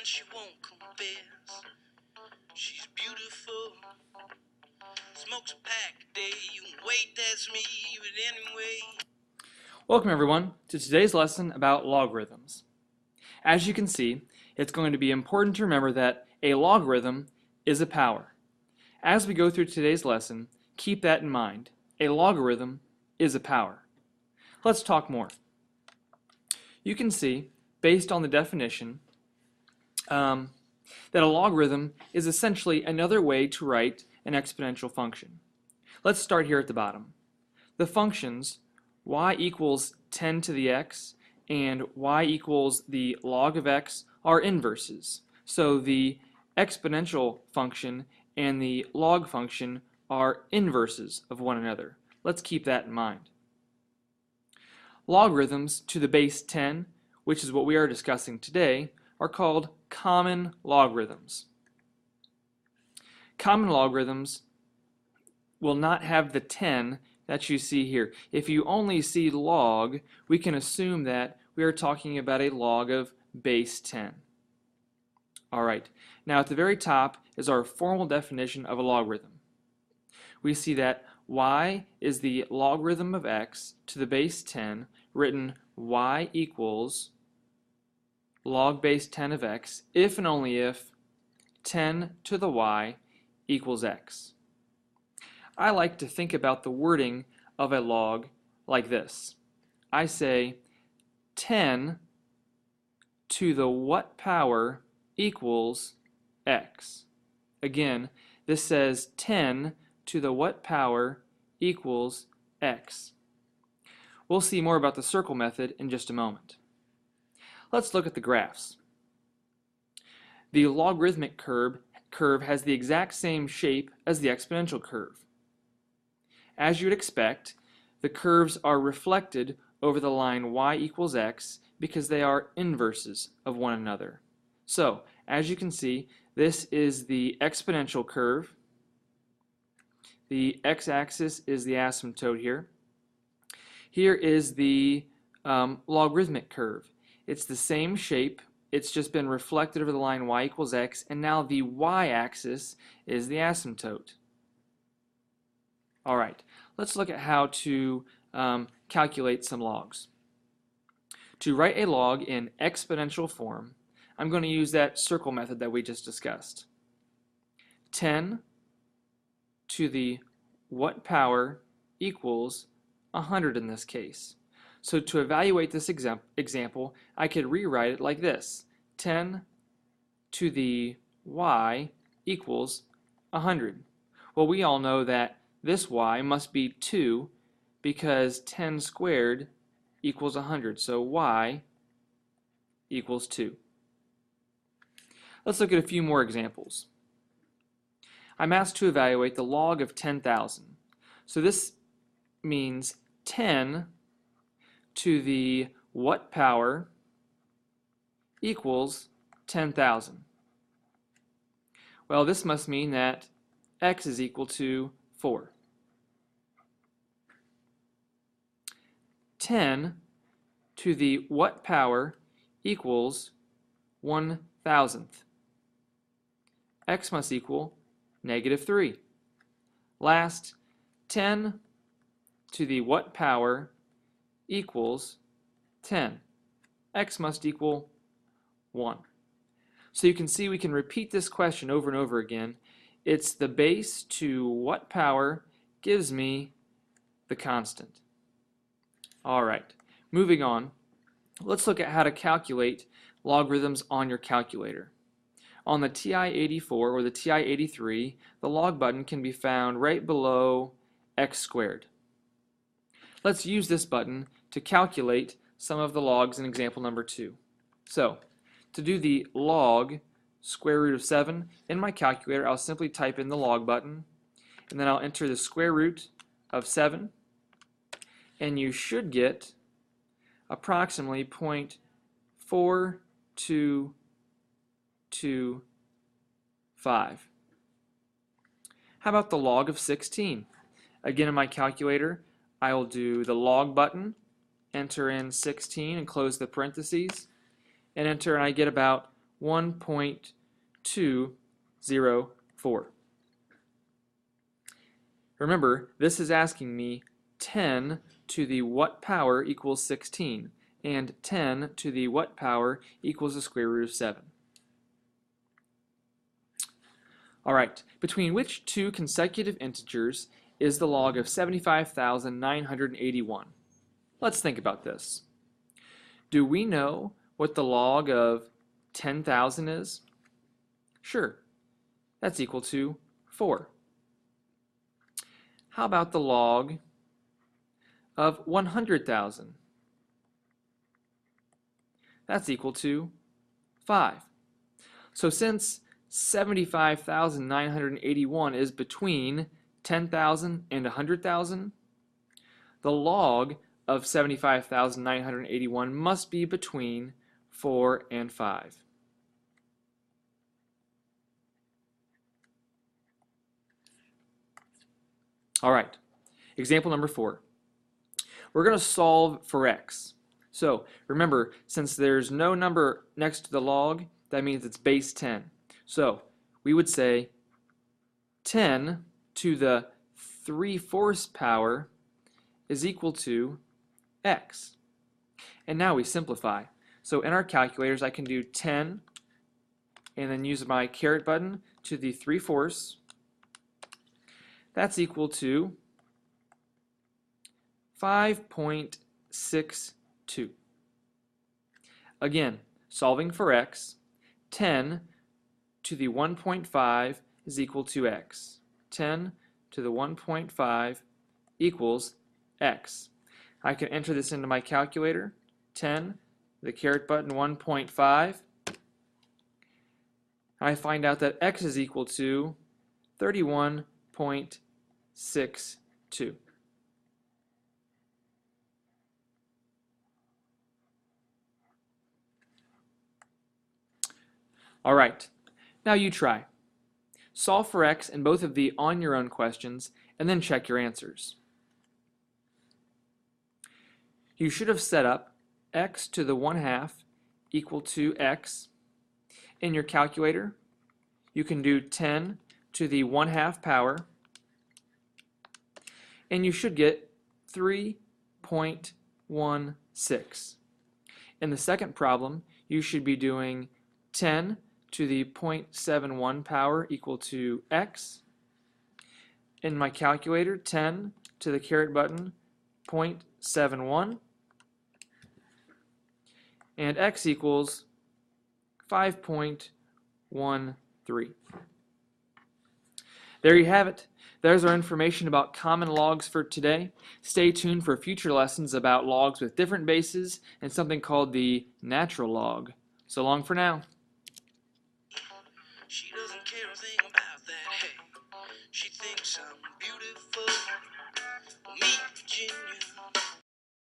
she won't confess. She's beautiful, smokes a pack a day. You can wait, that's me, but anyway. Welcome everyone to today's lesson about logarithms. As you can see, it's going to be important to remember that a logarithm is a power. As we go through today's lesson, keep that in mind. A logarithm is a power. Let's talk more. You can see, based on the definition, that a logarithm is essentially another way to write an exponential function. Let's start here at the bottom. The functions y equals 10 to the x and y equals the log of x are inverses. So the exponential function and the log function are inverses of one another. Let's keep that in mind. Logarithms to the base 10, which is what we are discussing today, are called common logarithms. Common logarithms will not have the 10 that you see here. If you only see log, we can assume that we are talking about a log of base 10. Alright, now at the very top is our formal definition of a logarithm. We see that y is the logarithm of x to the base 10, written y equals log base 10 of x if and only if 10 to the y equals x. I like to think about the wording of a log like this. I say 10 to the what power equals x. Again, this says 10 to the what power equals x. We'll see more about the circle method in just a moment. Let's look at the graphs. The logarithmic curve has the exact same shape as the exponential curve. As you would expect, the curves are reflected over the line y equals x because they are inverses of one another. So, as you can see, this is the exponential curve. The x-axis is the asymptote here. Here is the logarithmic curve. It's the same shape, it's just been reflected over the line y equals x, and now the y-axis is the asymptote. Alright, let's look at how to calculate some logs. To write a log in exponential form, I'm going to use that circle method that we just discussed. 10 to the what power equals 100 in this case. So to evaluate this example, I could rewrite it like this. 10 to the y equals 100. Well, we all know that this y must be 2 because 10 squared equals 100. So y equals 2. Let's look at a few more examples. I'm asked to evaluate the log of 10,000. So this means 10 to the what power equals 10,000. Well, this must mean that x is equal to 4. 10 to the what power equals 1,000th. X must equal -3. Last, 10 to the what power equals 10. X must equal 1. So you can see we can repeat this question over and over again. It's the base to what power gives me the constant. Alright, moving on. Let's look at how to calculate logarithms on your calculator. On the TI-84 or the TI-83, the log button can be found right below x squared. Let's use this button to calculate some of the logs in example number 2. So, to do the log square root of 7, in my calculator I'll simply type in the log button, and then I'll enter the square root of 7, and you should get approximately 0.4225. How about the log of 16? Again, in my calculator, I will do the log button, enter in 16 and close the parentheses, and enter, and I get about 1.204. Remember, this is asking me 10 to the what power equals 16, and 10 to the what power equals the square root of 7. All right, between which two consecutive integers is the log of 75,981? Let's think about this. Do we know what the log of 10,000 is? Sure, that's equal to 4. How about the log of 100,000? That's equal to 5. So since 75,981 is between 10,000 and 100,000, the log of 75,981 must be between 4 and 5. All right, example number 4. We're going to solve for x. So remember, since there's no number next to the log, that means it's base 10. So we would say 10 to the 3/4 power is equal to x. And now we simplify. So in our calculators, I can do 10 and then use my caret button to the 3/4. That's equal to 5.62. Again, solving for x, 10 to the 1.5 is equal to x. 10 to the 1.5 equals x. I can enter this into my calculator. 10, the caret button, 1.5. I find out that x is equal to 31.62. All right, now you try. Solve for x in both of the on your own questions and then check your answers. You should have set up x to the 1/2 equal to x. In your calculator, you can do 10 to the 1/2 power, and you should get 3.16. In the second problem, you should be doing 10 to the 0.71 power equal to x. In my calculator, 10 to the caret button, 0.71. And x equals 5.13. There you have it. There's our information about common logs for today. Stay tuned for future lessons about logs with different bases and something called the natural log. So long for now. She doesn't care a thing about that, hey. She thinks I'm beautiful. Meet Virginia.